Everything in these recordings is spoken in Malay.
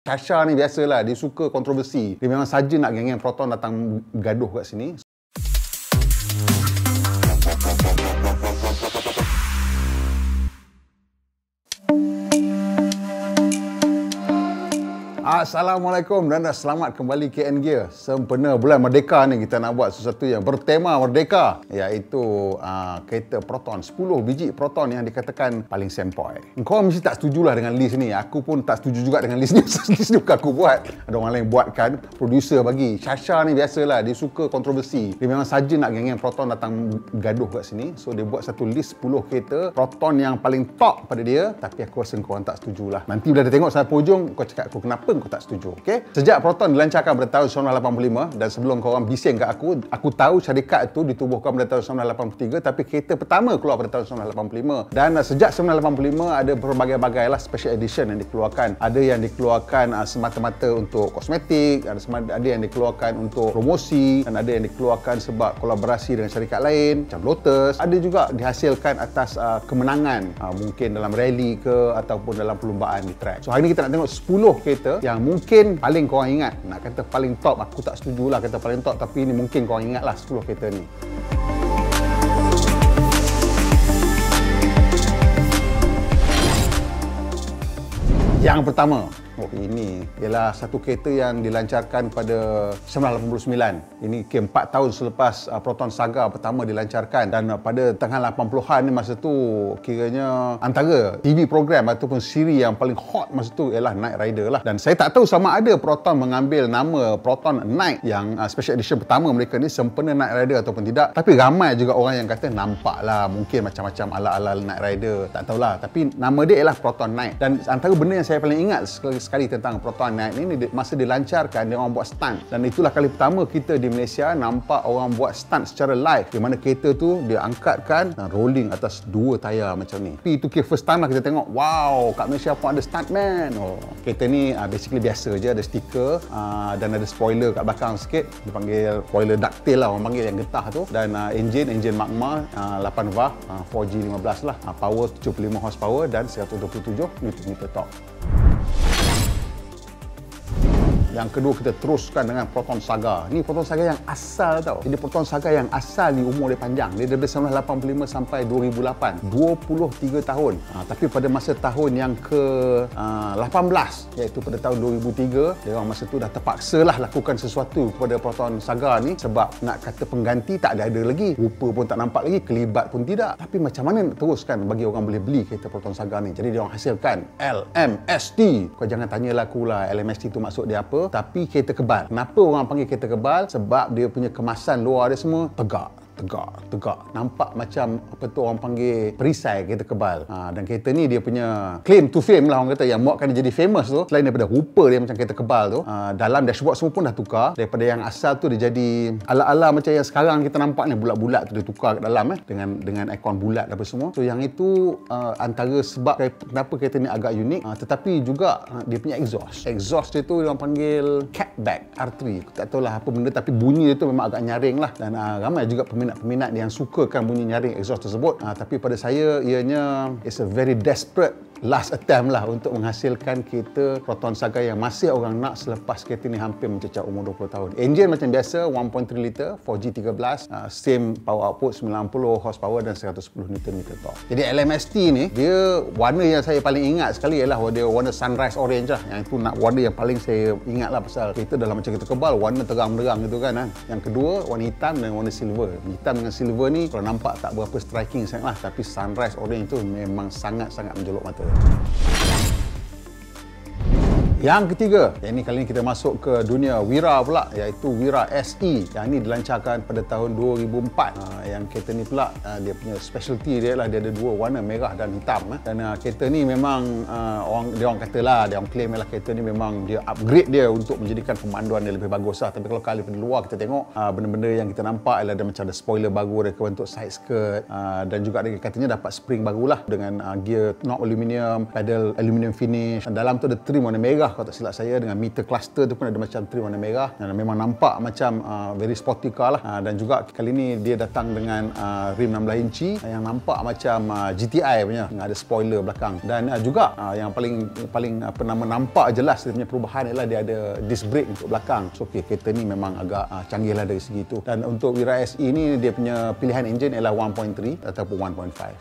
Sasha ni biasalah, dia suka kontroversi. Dia memang saja nak geng-geng Proton datang gaduh kat sini. Assalamualaikum dan selamat kembali ke N-Gear. Sempena bulan Merdeka ni kita nak buat sesuatu yang bertema Merdeka, iaitu kereta Proton, 10 biji Proton yang dikatakan paling sempoi. Kau mesti tak setujulah dengan list ni. Aku pun tak setuju juga dengan list ni. List ni bukan aku buat, ada orang lain buatkan, producer bagi. Sasha ni biasalah, dia suka kontroversi. Dia memang saja nak geng-geng Proton datang gaduh kat sini. So dia buat satu list 10 kereta Proton yang paling top pada dia. Tapi aku rasa korang tak setujulah. Nanti bila dah tengok sampai hujung, kau cakap aku kenapa kau tak setuju. Okay? Sejak Proton dilancarkan pada tahun 1985, dan sebelum korang bising kat aku tahu syarikat itu ditubuhkan pada tahun 1983, tapi kereta pertama keluar pada tahun 1985. Dan sejak 1985 ada berbagai-bagai lah special edition yang dikeluarkan. Ada yang dikeluarkan semata-mata untuk kosmetik, ada yang dikeluarkan untuk promosi, dan ada yang dikeluarkan sebab kolaborasi dengan syarikat lain macam Lotus. Ada juga dihasilkan atas kemenangan, mungkin dalam rally ke ataupun dalam perlumbaan di track. So hari ni kita nak tengok 10 kereta yang mungkin paling korang ingat. Nak kata paling top, aku tak setujulah kata paling top, tapi ini mungkin korang ingatlah 10 kereta ni. Yang pertama, ini ialah satu kereta yang dilancarkan pada 1989. Ini ke 4 tahun selepas Proton Saga pertama dilancarkan, dan pada tengah 80-an ni, masa tu kiranya antara TV program ataupun siri yang paling hot masa tu ialah Knight Rider lah. Dan saya tak tahu sama ada Proton mengambil nama Proton Knight yang special edition pertama mereka ni sempena Knight Rider ataupun tidak. Tapi ramai juga orang yang kata nampak lah, mungkin macam-macam ala-ala Knight Rider, tak tahulah. Tapi nama dia ialah Proton Knight. Dan antara benda yang saya paling ingat sekali tentang Proton Knight ni, masa dilancarkan dia orang buat stunt, dan itulah kali pertama kita di Malaysia nampak orang buat stunt secara live, di mana kereta tu dia angkatkan dan rolling atas 2 tayar macam ni. Tapi itu first time lah kita tengok, wow, kat Malaysia pun ada stuntman. Kereta ni basically biasa je, ada stiker dan ada spoiler kat belakang sikit, dipanggil spoiler ducktail lah orang panggil, yang getah tu. Dan engine Magma 8 valve 4G15 lah, power 75 horsepower dan 127 Nm torque. Yang kedua, kita teruskan dengan Proton Saga. Ini Proton Saga yang asal tau. Jadi Proton Saga yang asal ni umur dia panjang. Dia dari 1985 sampai 2008. 23 tahun. Tapi pada masa tahun yang ke-18, iaitu pada tahun 2003, dia orang masa tu dah terpaksa lah lakukan sesuatu kepada Proton Saga ni, sebab nak kata pengganti tak ada lagi. Rupa pun tak nampak lagi, kelibat pun tidak. Tapi macam mana nak teruskan bagi orang boleh beli kereta Proton Saga ni? Jadi dia orang hasilkan LMST. Kau jangan tanyalah aku lah LMST tu maksud dia apa. Tapi kereta kebal. Kenapa orang panggil kereta kebal? Sebab dia punya kemasan luar dia semua tegak. Nampak macam apa tu orang panggil perisai kereta kebal. Dan kereta ni dia punya claim to fame lah, orang kata yang buatkan dia jadi famous tu, selain daripada rupa dia macam kereta kebal tu, dalam dashboard semua pun dah tukar. Daripada yang asal tu dia jadi ala-ala macam yang sekarang kita nampak ni, bulat-bulat tu dia tukar kat dalam dengan ikon bulat apa semua. So yang itu antara sebab kenapa kereta ni agak unik. Tetapi juga dia punya exhaust dia tu dia orang panggil catback R3. Aku tak tahulah apa benda, tapi bunyi dia tu memang agak nyaring lah. Dan ramai juga peminat yang sukakan bunyi nyaring exhaust tersebut. Tapi pada saya ianya it's a very desperate last attempt lah untuk menghasilkan kereta Proton Saga yang masih orang nak selepas kereta ni hampir mencecah umur 20 tahun. Engine macam biasa 1.3 liter 4G13, same power output 90 horsepower dan 110 Nm torque. Jadi LMST ni, dia warna yang saya paling ingat sekali ialah dia warna sunrise orange lah. Yang itu nak warna yang paling saya ingat lah, pasal kereta dalam macam kereta kebal, warna terang-terang gitu kan. Yang kedua warna hitam dan warna silver. Hitam dengan silver ni kalau nampak tak berapa striking sangat lah, tapi sunrise orange tu memang sangat-sangat menjolok mata. Yang ketiga, yang ini kali ini kita masuk ke dunia Wira pula, iaitu Wira SE. Yang ini dilancarkan pada tahun 2004. Yang kereta ni pula dia punya specialty dia ialah dia ada 2 warna, merah dan hitam. Dan kereta ni memang dia orang katalah, dia orang claim ialah kereta ni memang dia upgrade dia untuk menjadikan pemanduan dia lebih bagus lah. Tapi kalau kali pada luar kita tengok benda-benda yang kita nampak ialah dia macam ada spoiler baru, ada bentuk side skirt, dan juga dia katanya dapat spring barulah dengan gear knob aluminium, pedal aluminium finish. Dan dalam tu ada trim warna merah merah kalau tak silap saya, dengan meter cluster tu pun ada macam trim warna merah, dan memang nampak macam very sporty car lah. Dan juga kali ni dia datang dengan rim 16 inci yang nampak macam GTI punya, dengan ada spoiler belakang. Dan juga yang paling nampak jelas dia punya perubahan ialah dia ada disc brake untuk belakang. So kereta ni memang agak canggih lah dari segi itu. Dan untuk Wira SE ni dia punya pilihan enjin ialah 1.3 ataupun 1.5.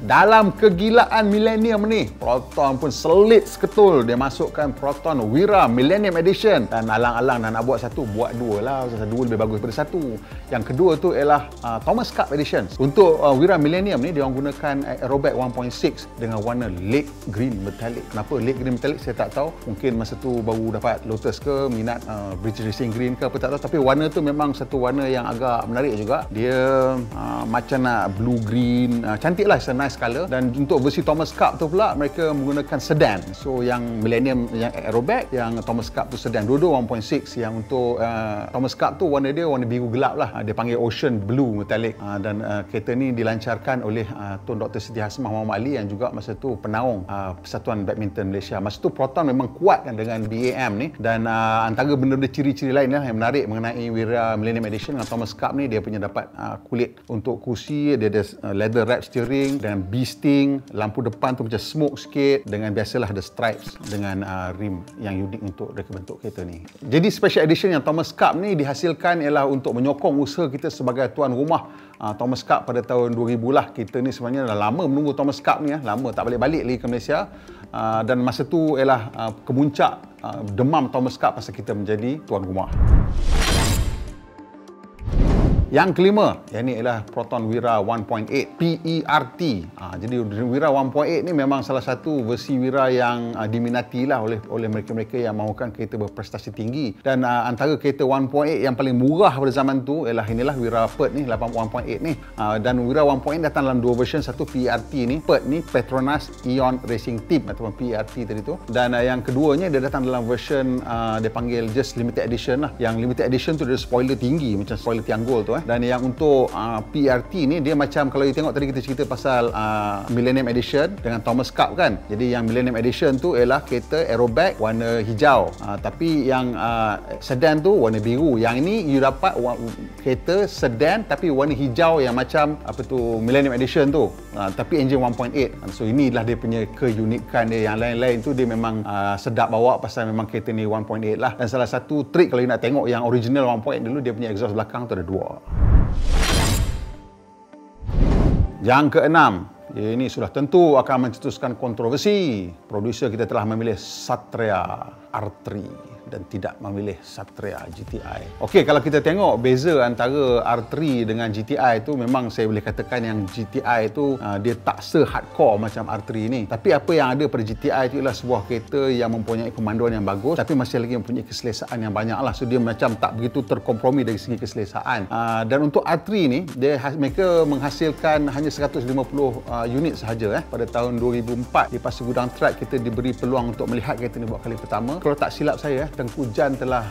Dalam kegilaan Millennium ni, Proton pun selit seketul. Dia masukkan Proton Wira Millennium Edition. Dan alang-alang nak buat satu, buat dua lah. Dua lebih bagus daripada satu. Yang kedua tu ialah Thomas Cup Edition. Untuk Wira Millennium ni, dia orang gunakan Aerobac 1.6 dengan warna lake green metallic. Kenapa lake green metallic saya tak tahu. Mungkin masa tu baru dapat Lotus ke, minat British Racing Green ke apa tak tahu. Tapi warna tu memang satu warna yang agak menarik juga. Dia macam nak blue green. Cantik lah, it's a nice color. Dan untuk versi Thomas Cup tu pula mereka menggunakan sedan. So yang Millennium yang Aerobac, yang Thomas Cup tu sedan. Dua-dua 1.6. Yang untuk Thomas Cup tu warna dia warna biru gelap lah. Dia panggil Ocean Blue Metallic. Dan kereta ni dilancarkan oleh Tun Dr. Siti Hasmah Muhammad Ali yang juga masa tu penaung Persatuan Badminton Malaysia. Masa tu Proton memang kuat kan dengan BAM ni. Dan antara benda-benda ciri-ciri lain yang menarik mengenai Wira Millennium Edition dengan Thomas Cup ni, dia punya dapat kulit untuk kursi, dia ada leather wrap steering dengan B-sting, lampu depan tu macam smoke sikit, dengan biasalah ada stripes dengan rim yang unik untuk reka bentuk kereta ni. Jadi special edition yang Thomas Cup ni dihasilkan ialah untuk menyokong usaha kita sebagai tuan rumah Thomas Cup pada tahun 2000 lah. Kita ni sebenarnya dah lama menunggu Thomas Cup ni, lama tak balik-balik lagi ke Malaysia. Dan masa tu ialah kemuncak demam Thomas Cup pasal kita menjadi tuan rumah. Yang kelima, yang ini ialah Proton Wira 1.8 PERT. Jadi Wira 1.8 ni memang salah satu versi Wira yang diminati lah oleh mereka-mereka yang mahukan kereta berprestasi tinggi. Dan antara kereta 1.8 yang paling murah pada zaman tu ialah inilah Wira PERT ni, 1.8 ni. Dan Wira 1.8 datang dalam dua version, satu PERT ni, PERT ni Petronas Ion Racing Team ataupun PERT tadi tu. Dan yang keduanya dia datang dalam version dia panggil just limited edition lah. Yang limited edition tu dia ada spoiler tinggi macam spoiler Tianggol tu. Dan yang untuk PRT ni dia macam kalau you tengok tadi kita cerita pasal Millennium Edition dengan Thomas Cup kan. Jadi yang Millennium Edition tu ialah kereta Aerobac warna hijau. Tapi yang sedan tu warna biru. Yang ini you dapat kereta sedan tapi warna hijau yang macam apa tu Millennium Edition tu. Tapi engine 1.8. So inilah dia punya keunikan dia. Yang lain-lain tu dia memang sedap bawa pasal memang kereta ni 1.8 lah. Dan salah satu trik kalau you nak tengok yang original 1.8 dulu, dia punya exhaust belakang tu ada dua. Yang keenam, ini sudah tentu akan mencetuskan kontroversi. Produser kita telah memilih Satria R3 dan tidak memilih Satria GTI. Okey, kalau kita tengok beza antara R3 dengan GTI tu, memang saya boleh katakan yang GTI tu dia tak se-hardcore macam R3 ni. Tapi apa yang ada pada GTI tu ialah sebuah kereta yang mempunyai kemanduan yang bagus tapi masih lagi mempunyai keselesaan yang banyak lah. So dia macam tak begitu terkompromi dari segi keselesaan. Dan untuk R3 ni, mereka menghasilkan hanya 150 unit sahaja pada tahun 2004. Di Pasir Gudang Track kita diberi peluang untuk melihat kereta ni buat kali pertama. Kalau tak silap saya, Tengku Jan telah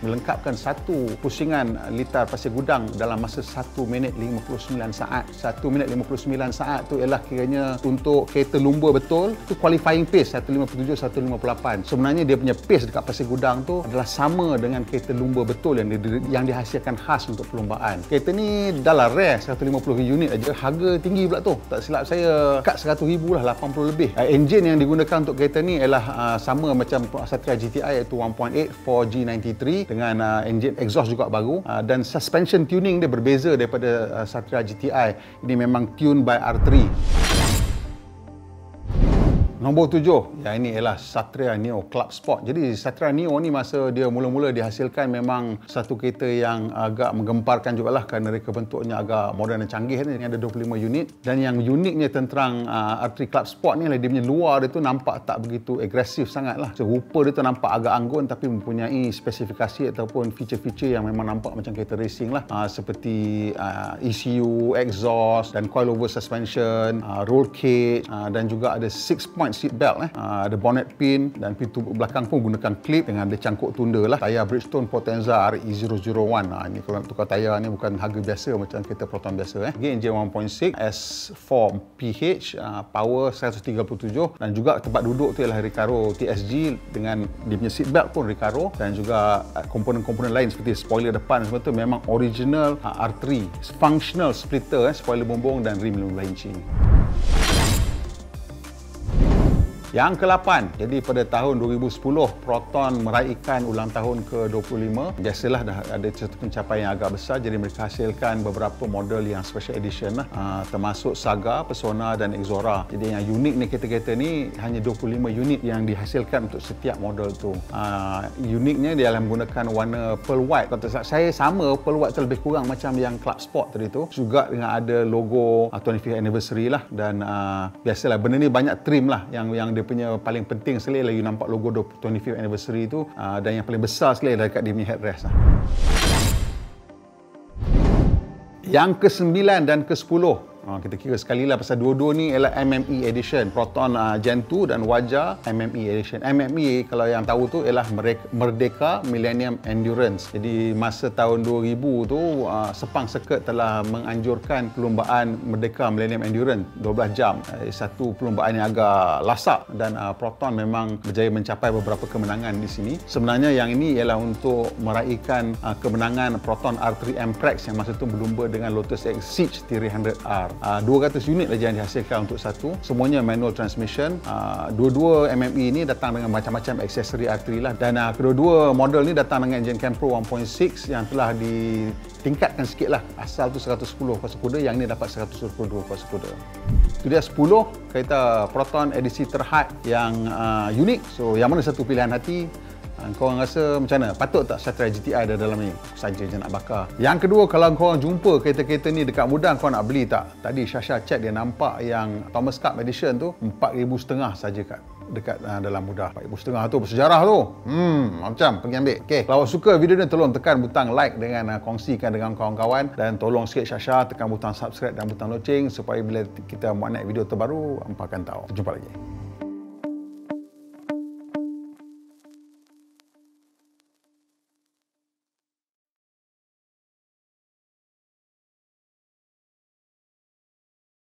melengkapkan satu pusingan litar Pasir Gudang dalam masa 1 minit 59 saat. 1 minit 59 saat tu ialah kiranya untuk kereta lumba betul, tu qualifying pace 157, 158. Sebenarnya dia punya pace dekat Pasir Gudang tu adalah sama dengan kereta lumba betul yang dihasilkan khas untuk perlumbaan. Kereta ni dah lah rare, 150 unit aja. Harga tinggi pula tu. Tak silap saya kat 100,000 lah, 80 lebih. Enjin yang digunakan untuk kereta ni ialah sama macam Satria GTI, iaitu 1.8 4G93 dengan enjin exhaust juga baru, dan suspension tuning dia berbeza daripada Satria GTI. Ini memang tune by R3. Nombor 7, yang ini ialah Satria Neo Club Sport. Jadi Satria Neo ni masa dia mula-mula dihasilkan memang satu kereta yang agak menggemparkan jugalah kerana reka bentuknya agak moden dan canggih ni, ada 25 unit. Dan yang uniknya tentang R3 Club Sport ni adalah dia punya luar dia tu nampak tak begitu agresif sangat lah. So, rupa dia tu nampak agak anggun tapi mempunyai spesifikasi ataupun feature-feature yang memang nampak macam kereta racing lah. Seperti ECU, exhaust dan coilover suspension, roll cage, dan juga ada 6 point seat belt, ada bonnet pin, dan pintu belakang pun gunakan clip dengan ada cangkuk tunda lah. Tayar Bridgestone Potenza RE001. Ini kalau nak tukar tayar ni bukan harga biasa macam kereta Proton biasa. Again, enjin 1.6 S4PH, power 137, dan juga tempat duduk tu ialah Recaro TSG dengan dia punya seat belt pun Recaro, dan juga komponen-komponen lain seperti spoiler depan semua tu memang original R3 functional splitter, spoiler bumbung dan rim 15 inci. Yang ke-8, jadi pada tahun 2010 Proton meraihkan ulang tahun ke-25. Biasalah dah ada satu pencapaian yang agak besar, jadi mereka hasilkan beberapa model yang special edition lah, termasuk Saga, Persona dan Exora. Jadi yang unik ni kereta-kereta ni hanya 25 unit yang dihasilkan untuk setiap model tu. Uniknya dia adalah menggunakan warna pearl white. Kalau saya sama, pearl white tu lebih kurang macam yang Club Sport tadi tu. Juga dengan ada logo 25th anniversary lah, dan biasalah benda ni banyak trim lah. Yang dia punya paling penting sekali adalah you nampak logo 25th anniversary tu, dan yang paling besar sekali adalah dekat dia punya headrest lah. Yang ke-9 dan ke-10, kita kira sekali lah pasal dua-dua ni ialah MME edition, Proton Gen 2 dan Waja MME edition. MME kalau yang tahu tu ialah Merdeka Millennium Endurance. Jadi masa tahun 2000 tu Sepang Circuit telah menganjurkan perlumbaan Merdeka Millennium Endurance 12 jam. Satu perlumbaan yang agak lasak, dan Proton memang berjaya mencapai beberapa kemenangan di sini. Sebenarnya yang ini ialah untuk meraihkan kemenangan Proton R3 M-Trax yang masa tu berlumba dengan Lotus Exige T300R. 200 unit saja yang dihasilkan untuk satu. Semuanya manual transmission. Dua-dua MME ini datang dengan macam-macam aksesori R3 lah. Dan kedua-dua model ni datang dengan enjin Campro 1.6 yang telah ditingkatkan sikit lah. Asal tu 110 kuasa kuda, yang ni dapat 122 kuasa kuda. Itu dia 10 kereta Proton edisi terhad yang unik. So yang mana satu pilihan hati? Korang rasa macam mana? Patut tak Setra GTI ada dalam ni? Aku saja je nak bakar. Yang kedua, kalau korang jumpa kereta-kereta ni dekat Mudan, korang nak beli tak? Tadi Syasha chat, dia nampak yang Thomas Cup Edition tu 4,500 saja kat dekat dalam Mudah. 4,500 tu bersejarah tu. Macam pergi ambil. Okey, kalau suka video ni, tolong tekan butang like dengan kongsikan dengan kawan-kawan, dan tolong sikit Syasha tekan butang subscribe dan butang loceng supaya bila kita buat naik video terbaru, hampa akan tahu. Jumpa lagi.